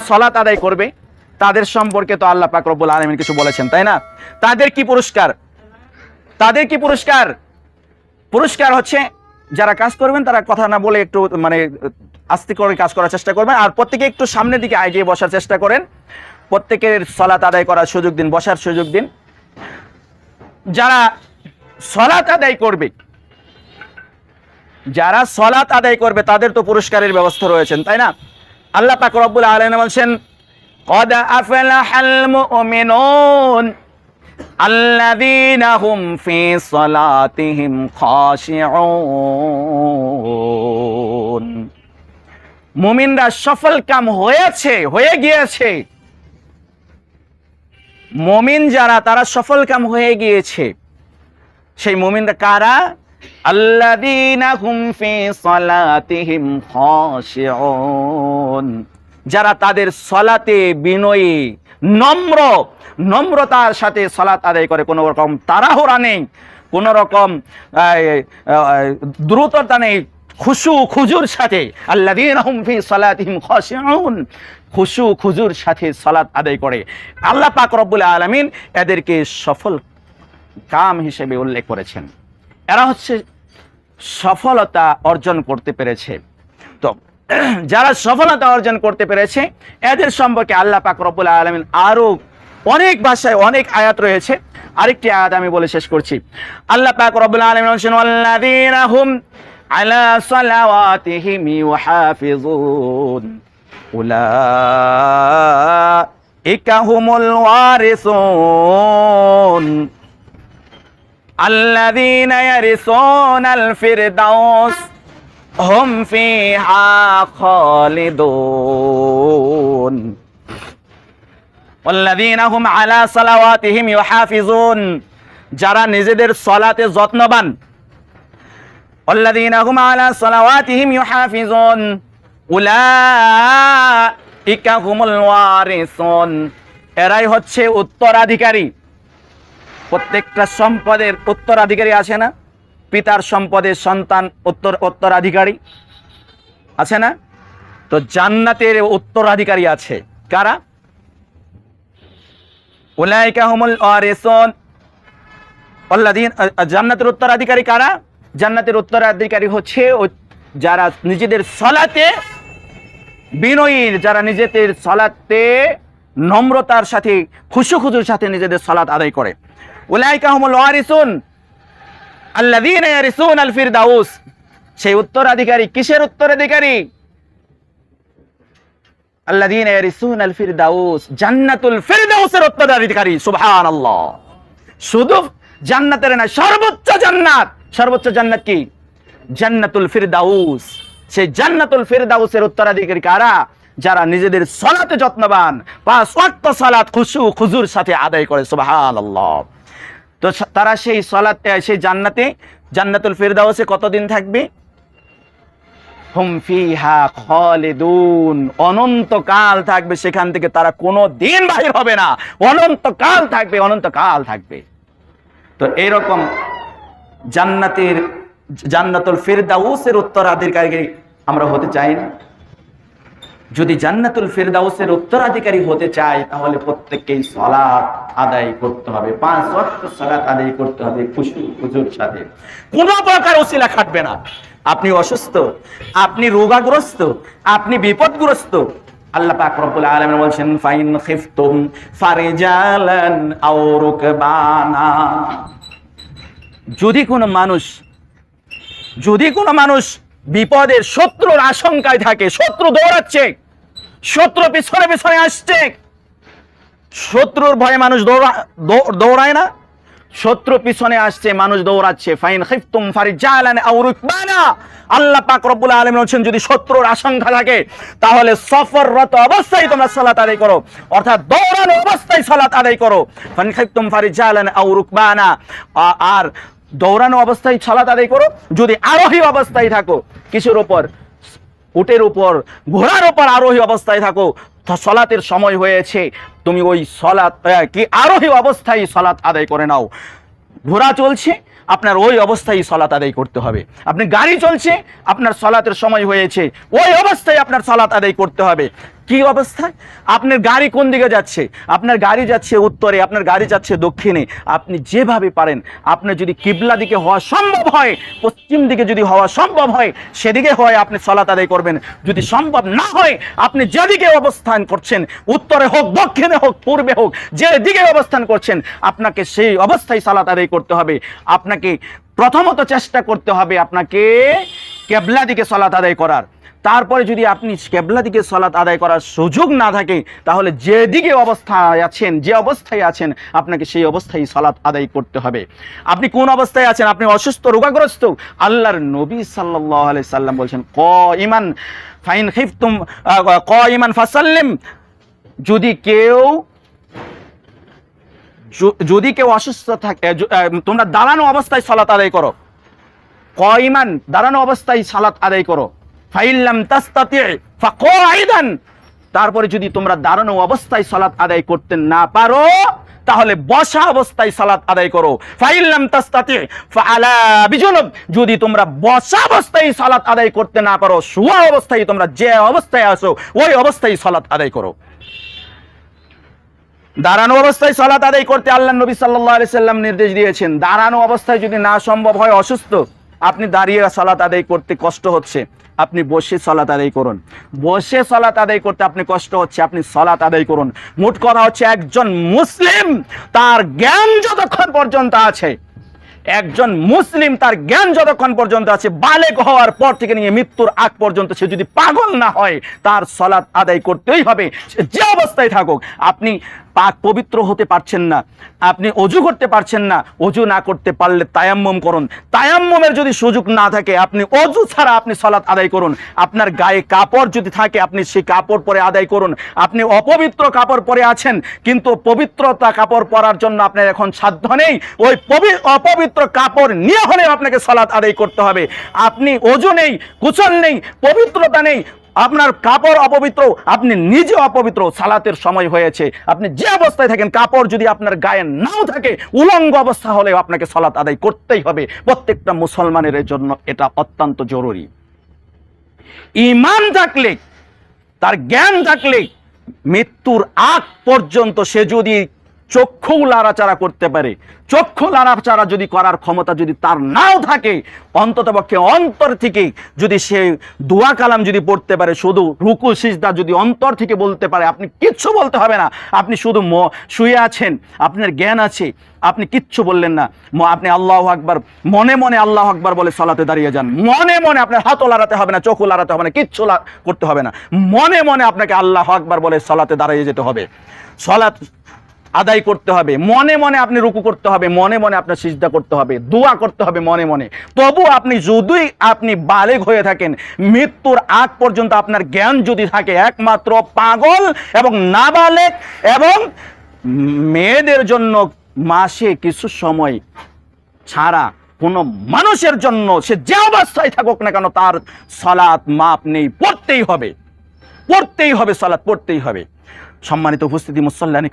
সালাত আদায় করবে তাদের সম্পর্কে তো আল্লাহ পাক রব্বুল আলামিন কিছু বলেছেন, তাই না? তাদের কি পুরস্কার? তাদের কি পুরস্কার? পুরস্কার হচ্ছে যারা কাজ করবেন তারা কথা না বলে একটু মানে আস্তে করে কাজ করার চেষ্টা করবেন, আর প্রত্যেকে একটু সামনের দিকে এগিয়ে বসার চেষ্টা করেন। প্রত্যেকের সালাত আদায় করার সুযোগ দিন, বসার সুযোগ দিন। যারা সালাত আদায় করবে, যারা সালাত আদায় করবে তাদের তো পুরস্কারের ব্যবস্থা রয়েছেন, তাই না? আল্লাহ পাক রব্বুল আলামিন বলেন, قد أفلح المؤمنون الذين هم في صلاتهم خاشعون। মুমিনরা সফল কাম হয়েছে, হয়ে গিয়েছে। মুমিন যারা তারা সফল কাম হয়ে গিয়েছে। সেই মুমিনরা কারা? আল্লাযীনা হুম ফি সালাতিহিম খাশিউন, যারা তাদের সালাতে বিনয়ী, নম্রতার সাথে সালাত আদায় করে। কোনো রকম তাড়াহুড়া নেই, কোনো রকম দ্রুততা নেই, খুশু খুজুর সাথে। আল্লাযীনা হুম ফি সালাতিহিম খাশিউন, খুশু খুজুর সাথে সালাত আদায় করে। আল্লাহ পাক রব্বুল আলামিন এদেরকে সফল কাম হিসেবে উল্লেখ করেছেন। এরা হচ্ছে সফলতা অর্জন করতে পেরেছে। তো যারা সফলতা অর্জন করতে পেরেছে এদের সম্পর্কে আল্লাহ পাক রব্বুল আলামিন আরো অনেক ভাষায় অনেক আয়াত রয়েছে। আরেকটি আয়াত আমি বলে শেষ করছি। আল্লাহ পাক রব্বুল আলামিন বলেন, ওয়াল্লাযীনা হুম আলা সালাওয়াতিহিম ইউহাফিজুন উলাইকা হুমুল ওয়ারিসুন আল্লাযীনা ইয়ারিসুনাল ফিরদাউস হুম ফিহা খালিদুন ওয়াল্লাযীনা হুম আলা সালাওয়াতিহিম ইউহাফিজুন, যারা নিজেদের সালাতে যত্নবান। ওয়াল্লাযীনা হুম আলা সালাওয়াতিহিম ইউহাফিজুন উলাইকা হুমুল ওয়ারিসুন, এরাই হচ্ছে উত্তরাধিকারী। প্রত্যেকটা সম্পদের উত্তরাধিকারী আছে না? পিতার সম্পদের সন্তান উত্তরাধিকারী আছে না? তো জান্নাতের উত্তরাধিকারী আছে কারা? উলাইকা হুমুল ওয়ারিসুন। জান্নাতের উত্তরাধিকারী কারা? জান্নাতের উত্তরাধিকারী হচ্ছে যারা নিজেদের সালাতে বিনয়ী, যারা নিজেদের সালাতে নম্রতার সাথে খুশুর সাথে নিজেদের সালাত আদায় করে। উলাইকা হুমুল ওয়ারিসুন আল্লাযীনা ইয়ারিসুনাল ফিরদাউস, সেই উত্তরাধিকারী কিসের উত্তরাধিকারী? আল্লাযীনা ইয়ারিসুনাল ফিরদাউস, জান্নাতুল ফিরদাউসের উত্তরাধিকারী। সুবহানাল্লাহ। শুধু জান্নাতের না, সর্বোচ্চ জান্নাত। সর্বোচ্চ জান্নাত কি? জান্নাতুল ফিরদাউস। সেই জান্নাতুল ফিরদাউসের উত্তরাধিকারী কারা? যারা নিজেদের সালাতে যত্নবান, 5 ওয়াক্ত সালাত খুশু খুজুর সাথে আদায় করে। সুবহানাল্লাহ। তো তারা সেই সালাতে, সেই জান্নাতে, জান্নাতুল ফিরদাউসে কতদিন থাকবে? হুম ফিহা খালিদুন, অনন্তকাল থাকবে সেখান থেকে, তারা কোনো দিন বাহির হবে না, অনন্তকাল থাকবে, অনন্তকাল থাকবে। তো এইরকম জান্নাতুল ফিরদাউসের উত্তরাধিকারী আমরা হতে চাই না? যদি জান্নাতুল ফিরদাউসের উত্তরাধিকারী হতে চাই তাহলে প্রত্যেককেই সালাত আদায় করতে হবে, 5 ওয়াক্ত সালাত আদায় করতে হবে খুশু খুজুর সাথে। কোনো প্রকার ওসিলা খাটবে না। আপনি অসুস্থ, আপনি রোগাগ্রস্ত, আপনি বিপদগ্রস্ত, আল্লাহ পাক রব্বুল আলামিন বলেন, ফাইন খিফতুম ফারিজালান আও রুকবানা, যদি কোনো মানুষ বিপদের, শত্রুর আশঙ্কায় থাকে, শত্রু দৌড়াচ্ছে, শত্রু পিছনে পিছনে আসছে, শত্রুর ভয়ে মানুষ দৌড়ায় না, শত্রু পিছনে আসছে, মানুষ দৌড়াচ্ছে। ফাইন খিফতুম ফারিজালান আও রুকবানা, আল্লাহ পাক রব্বুল আলামিন বলেন, যদি শত্রুর আশঙ্কা থাকে তাহলে সফররত অবস্থায় তোমরা সালাত আদায় করো, অর্থাৎ দৌড়ানো অবস্থায় সালাত আদায় করো। ফাইন খিফতুম ফারিজালান আও রুকবানা, আর দৌড়ানো অবস্থায় সালাত আদায় করো। যদি আরোহী অবস্থায় থাকো, কিসের উপর? উটের উপর, ঘোড়ার উপর আরোহী অবস্থায় থাকো, সালাতের সময় হয়েছে, তুমি ওই সালাত কি আরোহী অবস্থায় সালাত আদায় করে নাও। ঘোড়া চলছে, আপনার ওই অবস্থায় সালাত আদায় করতে হবে। আপনি গাড়ি চলছে, আপনার সালাতের সময় হয়েছে, ওই অবস্থায় আপনার সালাত আদায় করতে হবে। কি অবস্থায়? আপনার গাড়ি কোন দিকে যাচ্ছে? আপনার গাড়ি যাচ্ছে উত্তরে, আপনার গাড়ি যাচ্ছে দক্ষিণে। আপনি যেভাবে পারেন, আপনার যদি কিবলা দিকে হওয়া সম্ভব হয়, পশ্চিম দিকে যদি হওয়া সম্ভব হয়, সেদিকে হয় আপনি সালাত আদায় করবেন। যদি সম্ভব না হয়, আপনি যেদিকে অবস্থান করছেন, উত্তরে হোক, দক্ষিণে হোক, পূর্বে হোক, যে দিকে অবস্থান করছেন, আপনাকে সেই অবস্থায় সালাত আদায় করতে হবে। আপনাকে প্রথমত চেষ্টা করতে হবে আপনাকে কিবলা দিকে সালাত আদায় করার। তারপরে যদি আপনি কিবলা দিকে সালাত আদায় করার সুযোগ না থাকে, তাহলে যেদিকে অবস্থায় আছেন, যে অবস্থায় আছেন, আপনাকে সেই অবস্থায় সালাত আদায় করতে হবে। আপনি কোন অবস্থায় আছেন? আপনি অসুস্থ, রোগাগ্রস্ত। আল্লাহর নবী সাল্লাল্লাহু আলাইহি সাল্লাম বলেছেন, কাইমান ফাইন খিফতুম কাইমান ফাসাল্লিম। যদি কেউ অসুস্থ থাকে, তোমরা দাঁড়ানো অবস্থায় সালাত আদায় করো। কাইমান, দাঁড়ানো অবস্থায় সালাত আদায় করো। ফাইল্লাম তাস্তাতি ফাকাইদান, তারপরে যদি তোমরা দাঁড়ানো অবস্থায় সালাত আদায় করতে না পারো, তাহলে বসা অবস্থায় সালাত আদায় করো। ফাইল্লাম তাস্তাতি ফাআলা বিজুনুব, যদি তোমরা বসা অবস্থায় সালাত আদায় করতে না পারো, শোয়া অবস্থায়, তোমরা যে অবস্থায় আছো ওই অবস্থায় সালাত আদায় করো। দাঁড়ানো অবস্থায় সালাত আদায় করতে আল্লাহ নবী সাল্লাল্লাহু আলাইহি সাল্লাম নির্দেশ দিয়েছেন। দাঁড়ানো অবস্থায় যদি না সম্ভব হয়, অসুস্থ, আপনি দাঁড়িয়ে সালাত আদায় করতে কষ্ট হচ্ছে, আপনি বসে সালাত আদায় করুন। বসে সালাত আদায় করতে আপনি কষ্ট হচ্ছে, আপনি সালাত আদায় করুন। মোট কথা হচ্ছে, একজন মুসলিম তার জ্ঞান যতক্ষণ পর্যন্ত আছে, একজন মুসলিম তার জ্ঞান যতক্ষণ পর্যন্ত আছে, বালেগ হওয়ার পর থেকে নিয়ে মৃত্যুর আগ পর্যন্ত, সে যদি পাগল না হয়, তার সালাত আদায় করতেই হবে, সে যে অবস্থায় থাকুক। আপনি পাক পবিত্র হতে পারছেন না, আপনি অজু করতে পারছেন না, অজু না করতে পারলে তায়াম্মুম করুন। তায়াম্মুমের যদি সুযোগ না থাকে, আপনি অজু ছাড়া আপনি সালাত আদায় করুন। আপনার গায়ে কাপড় যদি থাকে, আপনি সেই কাপড় পরে আদায় করুন। আপনি অপবিত্র কাপড় পরে আছেন, কিন্তু পবিত্রতা কাপড় পরার জন্য আপনার এখন সাধ্য নেই, ওই অপবিত্র কাপড় নিয়ে হলে আপনাকে সালাত আদায় করতে হবে। আপনি অজু নেই, গোসল নেই, পবিত্রতা নেই, আপনার কাপড় অপবিত্র, আপনি নিজে অপবিত্র, সালাতের সময় হয়েছে, আপনি যে অবস্থায় থাকেন, কাপড় যদি আপনার গায়ে নাও থাকে, উলঙ্গ অবস্থা হলেও আপনাকে সালাত আদায় করতেই হবে। প্রত্যেকটা মুসলমানের জন্য এটা অত্যন্ত জরুরি। ঈমান থাকলে, তার জ্ঞান থাকলে, মৃত্যুর আগ পর্যন্ত সে যদি চক্ষু লাড়াচাড়া করতে পারে, চক্ষু লাড়াচাড়া যদি করার ক্ষমতা যদি তার নাও থাকে, অন্ততপক্ষে অন্তর থেকে যদি সে দোয়া কালাম যদি পড়তে পারে, শুধু রুকু সিজদা যদি অন্তর থেকে বলতে পারে, আপনি কিচ্ছু বলতে হবে না, আপনি শুধু শুয়ে আছেন, আপনার জ্ঞান আছে, আপনি কিচ্ছু বললেন না, আপনি আল্লাহু আকবার মনে মনে আল্লাহু আকবার বলে সালাতে দাঁড়িয়ে যান। মনে মনে আপনার হাতও লাড়াতে হবে না, চোখও লাড়াতে হবে না, কিচ্ছু করতে হবে না, মনে মনে আপনাকে আল্লাহু আকবার বলে সালাতে দাঁড়িয়ে যেতে হবে, সালাত আদায় করতে হবে। মনে মনে আপনি রুকু করতে হবে, মনে মনে আপনার সিজদা করতে হবে, দোয়া করতে হবে মনে মনে। তবু আপনি যদি আপনি বালেগ হয়ে থাকেন, মৃত্যুর আগ পর্যন্ত আপনার জ্ঞান যদি থাকে, একমাত্র পাগল এবং নাবালেগ এবং মেয়েদের জন্য মাসে কিছু সময় ছাড়া কোনো মানুষের জন্য, সে যে অবস্থায় থাকুক না কেন, তার সালাত মাপ নেই, পড়তেই হবে, পড়তেই হবে, সালাত পড়তেই হবে। সম্মানিত উপস্থিতি মুসল্লানি